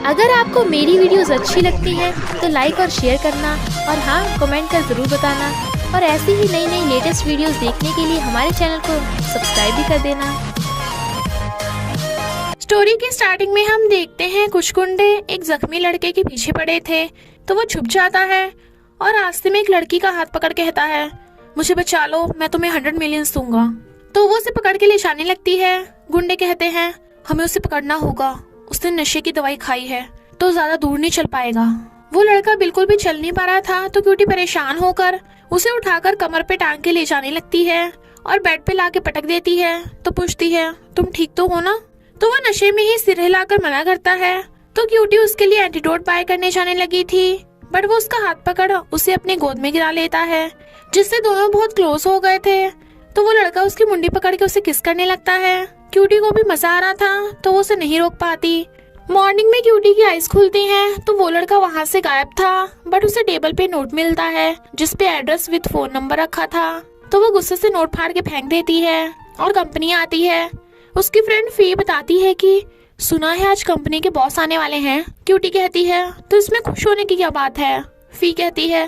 अगर आपको मेरी वीडियोस अच्छी लगती हैं तो लाइक और शेयर करना और हाँ, कमेंट कर ज़रूर बताना। और ऐसी ही नई नई लेटेस्ट वीडियोस देखने के लिए हमारे चैनल को सब्सक्राइब भी कर देना। स्टोरी की स्टार्टिंग में हम देखते हैं कुछ गुंडे एक जख्मी लड़के के पीछे पड़े थे, तो वो छुप जाता है और रास्ते में एक लड़की का हाथ पकड़ कहता है, मुझे बचा लो, मैं तुम्हें 100 मिलियन दूंगा। तो वो उसे पकड़ के ले जाने लगती है। गुंडे कहते हैं, हमें उसे पकड़ना होगा, उसने नशे की दवाई खाई है तो ज्यादा दूर नहीं चल पाएगा। वो लड़का बिल्कुल भी चल नहीं पा रहा था, तो क्यूटी परेशान होकर उसे उठाकर कमर पे टांग के ले जाने लगती है और बेड पे लाके पटक देती है। तो पूछती है, तुम ठीक तो हो ना? तो वो नशे में ही सिर हिलाकर मना करता है। तो क्यूटी उसके लिए एंटीडोट बाय करने जाने लगी थी, बट वो उसका हाथ पकड़ उसे अपने गोद में गिरा लेता है, जिससे दोनों बहुत क्लोज हो गए थे। तो वो लड़का उसकी मुंडी पकड़ के उसे किस करने लगता है। क्यूटी को भी मजा आ रहा था, तो वो उसे नहीं रोक पाती। मॉर्निंग में क्यूटी की आइज खुलती हैं, तो वो लड़का वहाँ से गायब था, बट उसे टेबल पे नोट मिलता है जिसपे एड्रेस विद फोन नंबर रखा था। तो वो गुस्से से नोट फाड़ के फेंक देती है और कंपनी आती है। उसकी फ्रेंड फी बताती है कि सुना है आज कंपनी के बॉस आने वाले हैं। क्यूटी कहती है, तो इसमें खुश होने की क्या बात है? फी कहती है,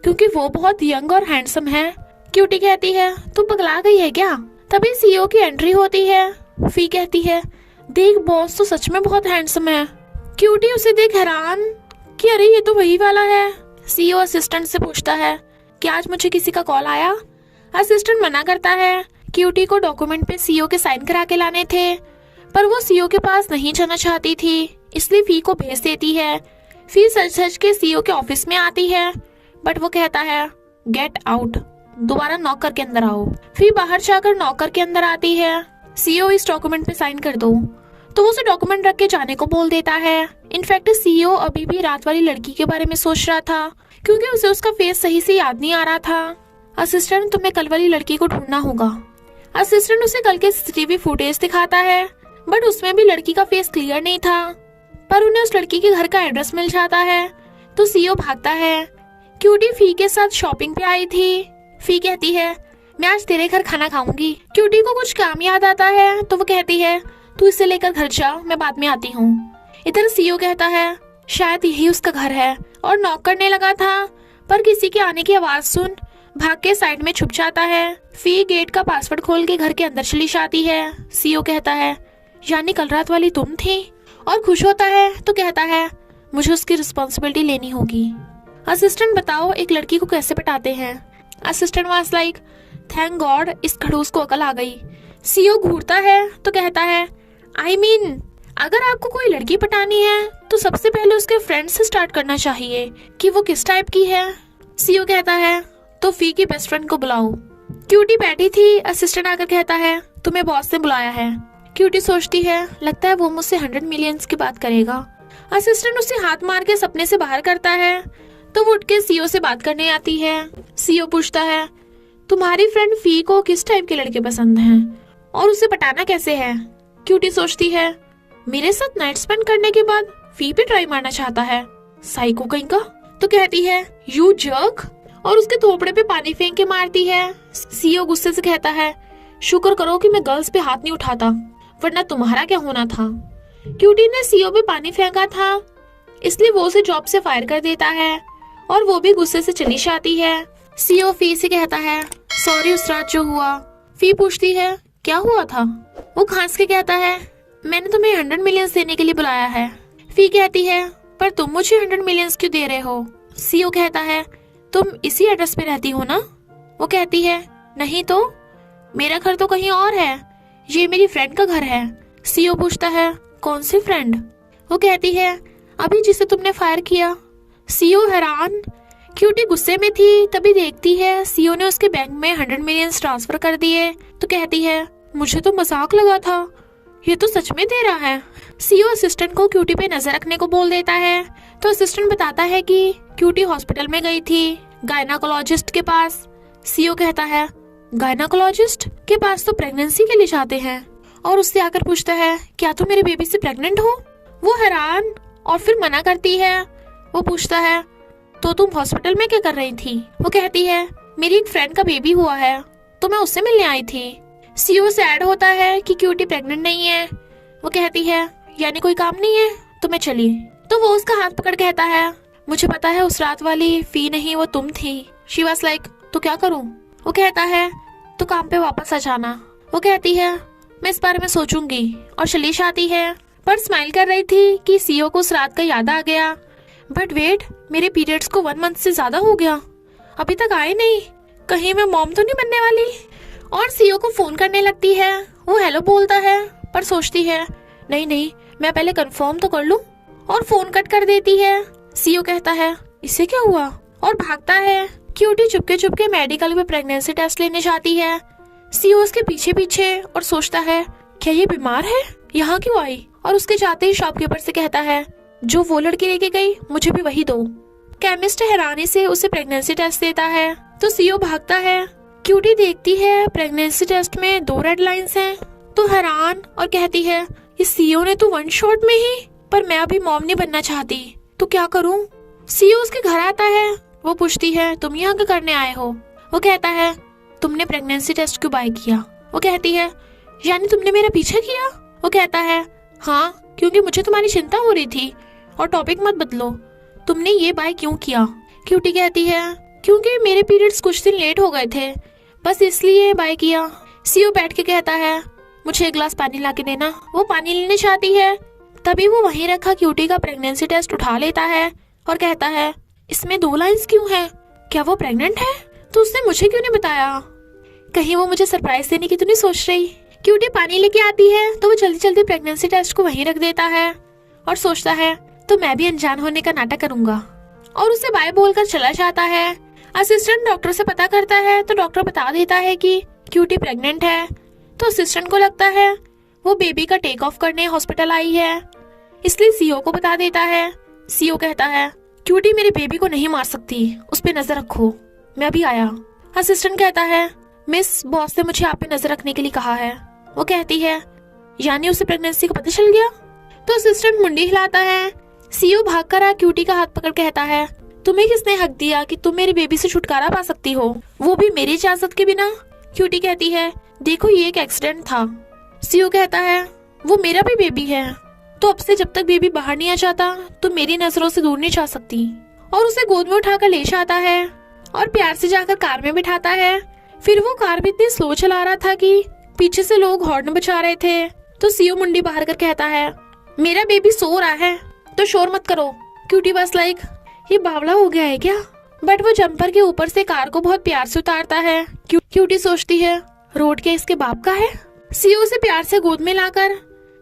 क्योंकि वो बहुत यंग और हैंडसम है। क्यूटी कहती है, तू पगला गई है क्या? तभी सीईओ की एंट्री होती है। फी कहती है, देख बॉस तो सच में बहुत हैंडसम है। क्यूटी उसे देख हैरान कि अरे ये तो वही वाला है। सीईओ असिस्टेंट से पूछता है कि आज मुझे किसी का कॉल आया? असिस्टेंट मना करता है। क्यूटी को डॉक्यूमेंट पे सीईओ के साइन करा के लाने थे, पर वो सीईओ के पास नहीं जाना चाहती थी, इसलिए फी को भेज देती है। फी सच सच के सीईओ के ऑफिस में आती है, बट वो कहता है, गेट आउट, दोबारा नौकर के अंदर आओ। फी बाहर जाकर नौकर के अंदर आती है। सीईओ इस डॉक्यूमेंट पे साइन कर दो। तो वो उसे डॉक्यूमेंट रख के जाने को बोल देता है। इनफैक्ट सीईओ अभी भी रात वाली लड़की के बारे में सोच रहा था, क्योंकि उसे उसका फेस सही से याद नहीं आ रहा था। असिस्टेंट, तुम्हें कल वाली लड़की को ढूंढना होगा। असिस्टेंट उसे कल के सीसीटीवी फुटेज दिखाता है, बट उसमें भी लड़की का फेस क्लियर नहीं था। पर उन्हें उस लड़की के घर का एड्रेस मिल जाता है, तो सीईओ भागता है। क्यूटी फी के साथ शॉपिंग पे आई थी। फी कहती है, मैं आज तेरे घर खाना खाऊंगी। क्यूटी को कुछ काम याद आता है, तो वो कहती है, तू इसे लेकर घर जा, मैं बाद में आती हूँ। इधर सीईओ कहता है, शायद यही उसका घर है, और नॉक करने लगा था, पर किसी के आने की आवाज सुन भाग के साइड में छुप जाता है। फी गेट का पासवर्ड खोल के घर के अंदर चली जाती है। सीईओ कहता है, यानी कल रात वाली तुम थी? और खुश होता है तो कहता है, मुझे उसकी रिस्पॉन्सिबिलिटी लेनी होगी। असिस्टेंट, बताओ एक लड़की को कैसे पटाते हैं? Assistant was like, thank God, इस खड़ूस को अकल आ गई। सीईओ घूरता है तो कहता है, I mean, अगर आपको कोई लड़की पटानी है तो सबसे पहले उसके फ्रेंड से स्टार्ट करना चाहिए कि वो किस टाइप की है। सीईओ कहता है, तो फी की बेस्ट फ्रेंड को बुलाओ। क्यूटी बैठी थी। असिस्टेंट आकर कहता है, तुम्हें बॉस ने बुलाया है। क्यूटी सोचती है, लगता है वो मुझसे 100 मिलियंस की बात करेगा। असिस्टेंट उसे हाथ मार के सपने से बाहर करता है, तो वो उठ के सीईओ से बात करने आती है। सीईओ पूछता है, तुम्हारी फ्रेंड फी को किस टाइप के लड़के पसंद हैं और उसे पटाना कैसे है? क्यूटी सोचती है, मेरे साथ नाइट स्पेंड करने के बाद फी पे ट्राई मारना चाहता है, साइको कहीं का। तो कहती है, यू जर्क, और उसके थोपड़े पे पानी फेंक के मारती है। सीईओ गुस्से से कहता है, शुक्र करो कि मैं गर्ल्स पे हाथ नहीं उठाता, वरना तुम्हारा क्या होना था। क्यूटी ने सीईओ पे पानी फेंका था, इसलिए वो उसे जॉब से फायर कर देता है और वो भी गुस्से से चली जाती है। सीईओ फी से कहता है, सॉरी उस रात जो हुआ। फी पूछती है, क्या हुआ था? वो खांस के कहता है, मैंने तुम्हें 100 मिलियंस देने के लिए बुलाया है। फी कहती है, पर तुम मुझे 100 मिलियंस क्यों दे रहे हो? सीईओ कहता है, तुम इसी एड्रेस पे रहती हो ना? वो कहती है, नहीं तो, मेरा घर तो कहीं और है, ये मेरी फ्रेंड का घर है। सीईओ पूछता है, कौन सी फ्रेंड? वो कहती है, अभी जिसे तुमने फायर किया। सीईओ हैरान। क्यूटी गुस्से में थी, तभी देखती है सीईओ ने उसके बैंक में 100 मिलियन ट्रांसफर कर दिए। तो कहती है, मुझे तो मजाक लगा था, ये तो सच में दे रहा है। सीईओ असिस्टेंट को क्यूटी पे नजर रखने को बोल देता है, तो असिस्टेंट बताता है कि क्यूटी हॉस्पिटल में गई थी गायनाकोलॉजिस्ट के पास। सीईओ कहता है, गायनाकोलॉजिस्ट के पास तो प्रेगनेंसी के लिए जाते हैं, और उससे आकर पूछता है, क्या तुम मेरे बेबी से प्रेग्नेंट हो? वो हैरान और फिर मना करती है। वो पूछता है, तो तुम हॉस्पिटल में क्या कर रही थी? वो कहती है, मेरी एक फ्रेंड का बेबी हुआ है, तो मैं उससे मिलने आई थी। सीईओ सैड होता है कि क्यूटी प्रेग्नेंट नहीं है। वो कहती है, यानी कोई काम नहीं है, तो मैं चली। तो वो उसका हाथ पकड़ के कहता है, मुझे पता है उस रात वाली फी नहीं, वो तुम थी। शी वाज लाइक, तो क्या करूं? वो कहता है, तो काम पे वापस आ जाना। वो कहती है, मैं इस बारे में सोचूंगी, और शलीश आती है पर स्माइल कर रही थी कि सीओ को उस रात का याद आ गया। बट वेट, मेरे पीरियड्स को 1 मंथ से ज्यादा हो गया, अभी तक आए नहीं, कहीं मैं मॉम तो नहीं बनने वाली। और सीओ को फोन करने लगती है। वो हेलो बोलता है पर सोचती है, नहीं नहीं, मैं पहले कंफर्म तो कर लूं, और फोन कट कर देती है। सीओ कहता है, इससे क्या हुआ, और भागता है। क्यूटी चुपके चुपके मेडिकल में प्रेगनेंसी टेस्ट लेने जाती है। सीओ उसके पीछे पीछे और सोचता है, क्या ये बीमार है, यहाँ क्यों आई? और उसके जाते ही शॉपकीपर से कहता है, जो वो लड़की लेके गई मुझे भी वही दो। केमिस्ट हैरानी से उसे प्रेगनेंसी टेस्ट देता है तो सीओ भागता है। क्यूटी देखती है प्रेगनेंसी टेस्ट में 2 रेड लाइंस हैं, तो हैरान और कहती है, ये सीओ ने तो 1 शॉट में ही, पर मैं अभी मॉम नहीं बनना चाहती, तो क्या करूं? सीओ उसके घर आता है। वो पूछती है, तुम यहाँ क्या करने आए हो? वो कहता है, तुमने प्रेगनेंसी टेस्ट क्यों बाय किया? वो कहती है, यानी तुमने मेरा पीछे किया? वो कहता है, हाँ, क्योंकि मुझे तुम्हारी चिंता हो रही थी। और टॉपिक मत बदलो, तुमने ये बाय क्यों किया? क्यूटी कहती है, क्योंकि मेरे पीरियड्स कुछ दिन लेट हो गए थे, बस इसलिए बाय किया। सीओ बैठ के कहता है, मुझे 1 गिलास पानी ला के देना। वो पानी लेने चाहती है, तभी वो वहीं रखा क्यूटी का प्रेगनेंसी टेस्ट उठा लेता है और कहता है, इसमें 2 लाइंस क्यों हैं? क्या वो प्रेग्नेंट है? तो उसने मुझे क्यों नहीं बताया? कहीं वो मुझे सरप्राइज देने की तो नहीं सोच रही? क्यूटी पानी लेके आती है तो वो जल्दी जल्दी प्रेगनेंसी टेस्ट को वहीं रख देता है और सोचता है, तो मैं भी अनजान होने का नाटक करूंगा, और उसे बाय बोलकर चला जाता है। असिस्टेंट डॉक्टर से पता करता है तो डॉक्टर बता देता है कि क्यूटी प्रेग्नेंट है। तो असिस्टेंट को लगता है वो बेबी का टेक ऑफ करने हॉस्पिटल आई है, इसलिए सीओ को बता देता है। सीओ कहता है, क्यूटी मेरे बेबी को नहीं मार सकती, उस पे नजर रखो, मैं अभी आया। असिस्टेंट कहता है, मिस, बॉस ने मुझे आप पे नजर रखने के लिए कहा है। वो कहती है, यानी उसे प्रेगनेंसी का पता चल गया? तो असिस्टेंट मुंडी हिलाता है। सीओ भागकर आ क्यूटी का हाथ पकड़ कहता है, तुम्हें किसने हक दिया कि तुम मेरे बेबी से छुटकारा पा सकती हो, वो भी मेरी इजाजत के बिना? क्यूटी कहती है, देखो ये एक एक्सीडेंट था। सीओ कहता है, वो मेरा भी बेबी है, तो अब से जब तक बेबी बाहर नहीं आ जाता तो मेरी नजरों से दूर नहीं जा सकती। और उसे गोद में उठाकर ले जाता है और प्यार से जाकर कार में बिठाता है। फिर वो कार भी इतनी स्लो चला रहा था कि पीछे से लोग हॉर्न बजा रहे थे। तो सीओ मुंडी बाहर कर कहता है, मेरा बेबी सो रहा है तो शोर मत करो। क्यूटी बस लाइक, ये बावला हो गया है क्या? बट वो जंपर के ऊपर से कार को बहुत प्यार से उतारता है। क्यूटी सोचती है, रोड क्या इसके बाप का है? सीओ उसे प्यार से गोद में लाकर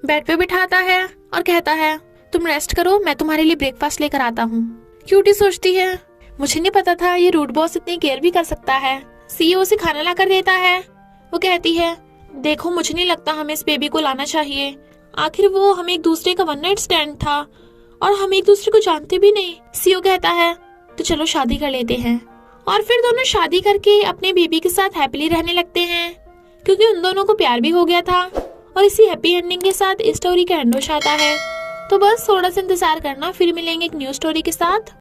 बेड पे बिठाता है और कहता है, तुम रेस्ट करो, मैं तुम्हारे लिए ब्रेकफास्ट लेकर आता हूँ। क्यूटी सोचती है, मुझे नहीं पता था ये रूड बॉस इतनी केयर भी कर सकता है। सीओ उसे खाना लाकर देता है। वो कहती है, देखो मुझे नहीं लगता हमें इस बेबी को लाना चाहिए, आखिर वो हम एक दूसरे का 1 नाइट स्टैंड था और हम एक दूसरे को जानते भी नहीं। सीओ कहता है, तो चलो शादी कर लेते हैं। और फिर दोनों शादी करके अपने बेबी के साथ हैप्पीली रहने लगते हैं, क्योंकि उन दोनों को प्यार भी हो गया था। और इसी हैप्पी एंडिंग के साथ इस स्टोरी का एंड हो जाता है। तो बस थोड़ा सा इंतजार करना, फिर मिलेंगे एक न्यू स्टोरी के साथ।